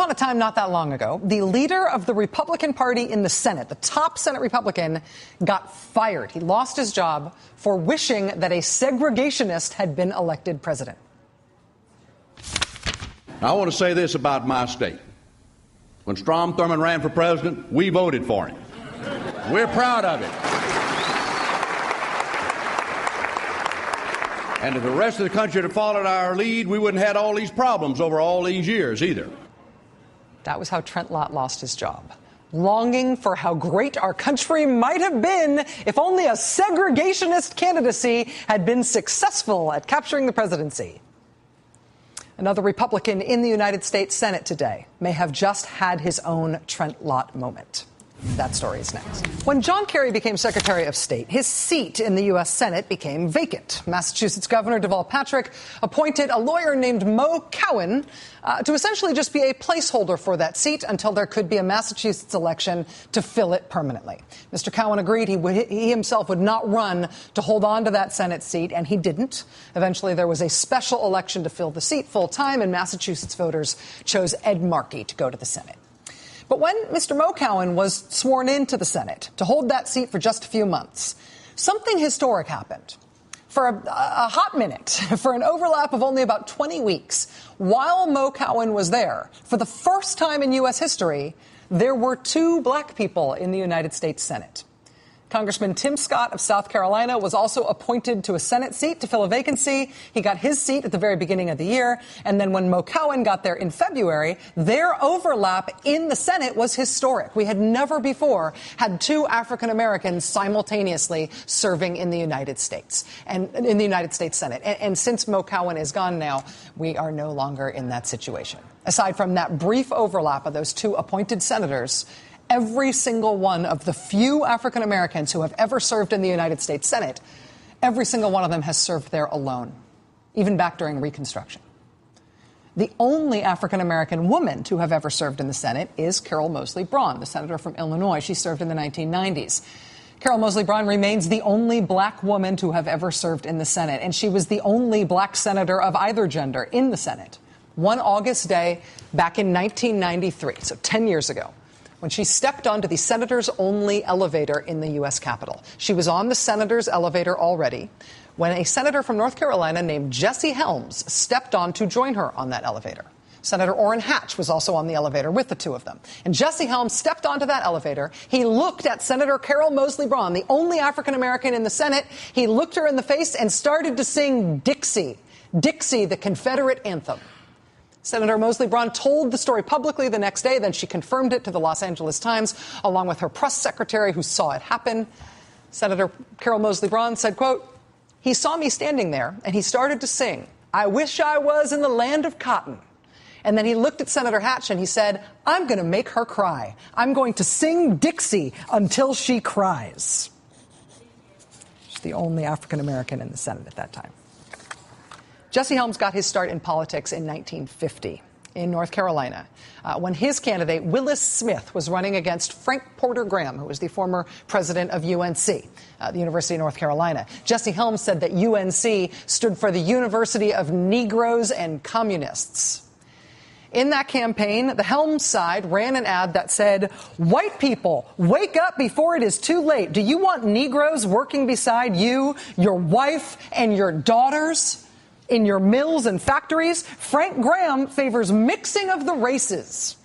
upon a time not that long ago, the leader of the Republican Party in the Senate, the top Senate Republican, got fired. He lost his job for wishing that a segregationist had been elected president. I want to say this about my state. When Strom Thurmond ran for president, we voted for him. We're proud of it. And if the rest of the country had followed our lead, we wouldn't have had all these problems over all these years either. That was how Trent Lott lost his job, longing for how great our country might have been if only a segregationist candidacy had been successful at capturing the presidency. Another Republican in the United States Senate today may have just had his own Trent Lott moment. That story is next. When John Kerry became Secretary of State, his seat in the U.S. Senate became vacant. Massachusetts Governor Deval Patrick appointed a lawyer named Mo Cowan to essentially just be a placeholder for that seat until there could be a Massachusetts election to fill it permanently. Mr. Cowan agreed he himself would not run to hold on to that Senate seat, and he didn't. Eventually, there was a special election to fill the seat full time, and Massachusetts voters chose Ed Markey to go to the Senate. But when Mr. Mo Cowan was sworn into the Senate to hold that seat for just a few months, something historic happened. For a hot minute, for an overlap of only about 20 weeks, while Mo Cowan was there, for the first time in U.S. history, there were two black people in the United States Senate. Congressman Tim Scott of South Carolina was also appointed to a Senate seat to fill a vacancy. He got his seat at the very beginning of the year. And then when Mo Cowan got there in February, their overlap in the Senate was historic. We had never before had two African Americans simultaneously serving in the United States and in the United States Senate. And since Mo Cowan is gone now, we are no longer in that situation. Aside from that brief overlap of those two appointed senators, every single one of the few African Americans who have ever served in the United States Senate, every single one of them has served there alone, even back during Reconstruction. The only African American woman to have ever served in the Senate is Carol Moseley Braun, the senator from Illinois. She served in the 1990s. Carol Moseley Braun remains the only black woman to have ever served in the Senate, and she was the only black senator of either gender in the Senate. One August day back in 1993, so 10 years ago, when she stepped onto the senator's only elevator in the U.S. Capitol. She was on the senator's elevator already when a senator from North Carolina named Jesse Helms stepped on to join her on that elevator. Senator Orrin Hatch was also on the elevator with the two of them. And Jesse Helms stepped onto that elevator. He looked at Senator Carol Moseley Braun, the only African-American in the Senate. He looked her in the face and started to sing Dixie, Dixie, the Confederate anthem. Senator Moseley Braun told the story publicly the next day. Then she confirmed it to the Los Angeles Times, along with her press secretary who saw it happen. Senator Carol Moseley Braun said, quote, "He saw me standing there and he started to sing, 'I wish I was in the land of cotton.' And then he looked at Senator Hatch and he said, 'I'm going to make her cry. I'm going to sing Dixie until she cries.'" She's the only African American in the Senate at that time. Jesse Helms got his start in politics in 1950 in North Carolina when his candidate, Willis Smith, was running against Frank Porter Graham, who was the former president of UNC, the University of North Carolina. Jesse Helms said that UNC stood for the University of Negroes and Communists. In that campaign, the Helms side ran an ad that said, "White people, wake up before it is too late. Do you want Negroes working beside you, your wife, and your daughters? In your mills and factories? Frank Graham favors mixing of the races."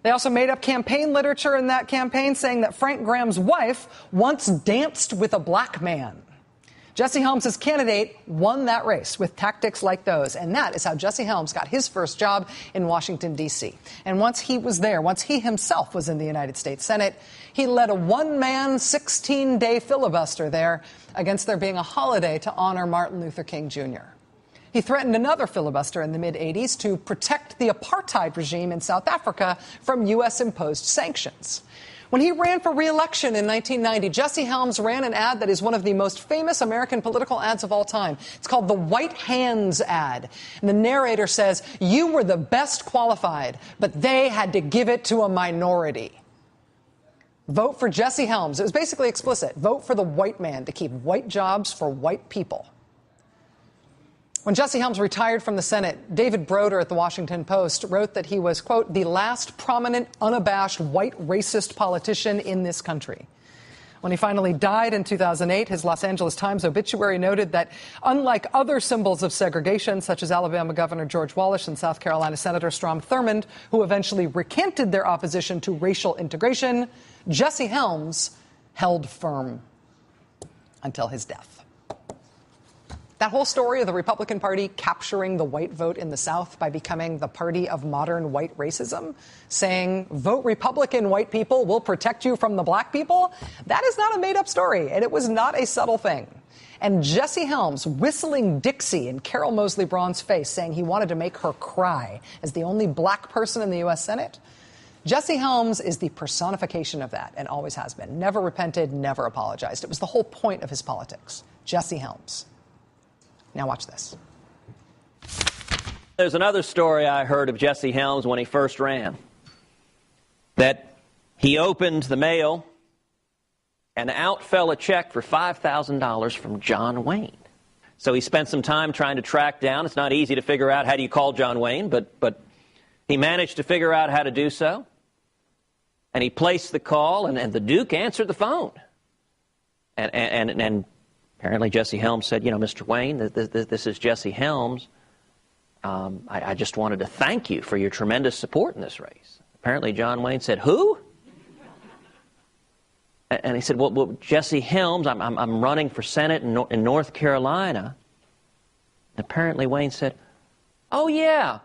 They also made up campaign literature in that campaign saying that Frank Graham's wife once danced with a black man. Jesse Helms' candidate won that race with tactics like those. And that is how Jesse Helms got his first job in Washington, D.C. And once he was there, once he himself was in the United States Senate, he led a one-man, 16-day filibuster there against there being a holiday to honor Martin Luther King, Jr. He threatened another filibuster in the mid-'80s to protect the apartheid regime in South Africa from U.S.-imposed sanctions. When he ran for re-election in 1990, Jesse Helms ran an ad that is one of the most famous American political ads of all time. It's called the White Hands ad. And the narrator says, "You were the best qualified, but they had to give it to a minority." Vote for Jesse Helms. It was basically explicit. Vote for the white man to keep white jobs for white people. When Jesse Helms retired from the Senate, David Broder at the Washington Post wrote that he was, quote, the last prominent, unabashed white racist politician in this country. When he finally died in 2008, his Los Angeles Times obituary noted that unlike other symbols of segregation, such as Alabama Governor George Wallace and South Carolina Senator Strom Thurmond, who eventually recanted their opposition to racial integration, Jesse Helms held firm until his death. That whole story of the Republican Party capturing the white vote in the South by becoming the party of modern white racism, saying, vote Republican, white people, we'll protect you from the black people, that is not a made-up story, and it was not a subtle thing. And Jesse Helms whistling Dixie in Carol Moseley Braun's face, saying he wanted to make her cry as the only black person in the U.S. Senate, Jesse Helms is the personification of that and always has been. Never repented, never apologized. It was the whole point of his politics. Jesse Helms. Now watch this. There's another story I heard of Jesse Helms when he first ran. That he opened the mail and out fell a check for $5,000 from John Wayne. So he spent some time trying to track down. It's not easy to figure out how do you call John Wayne, but he managed to figure out how to do so. And he placed the call, and the Duke answered the phone. And apparently Jesse Helms said, you know, Mr. Wayne, this is Jesse Helms. I just wanted to thank you for your tremendous support in this race. Apparently John Wayne said, who? And he said, well Jesse Helms, I'm running for Senate in North Carolina. And apparently Wayne said, oh, yeah,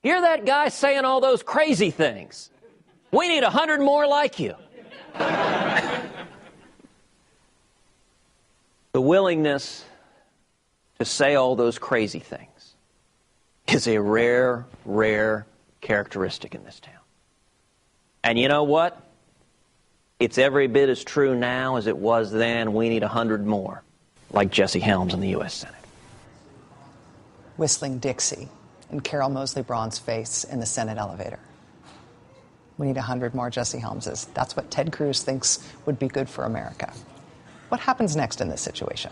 you're that guy saying all those crazy things. We need 100 more like you. The willingness to say all those crazy things is a rare, rare characteristic in this town. And you know what? It's every bit as true now as it was then. We need 100 more, like Jesse Helms in the U.S. Senate. Whistling Dixie in Carol Moseley Braun's face in the Senate elevator. We need 100 more Jesse Helmses. That's what Ted Cruz thinks would be good for America. What happens next in this situation?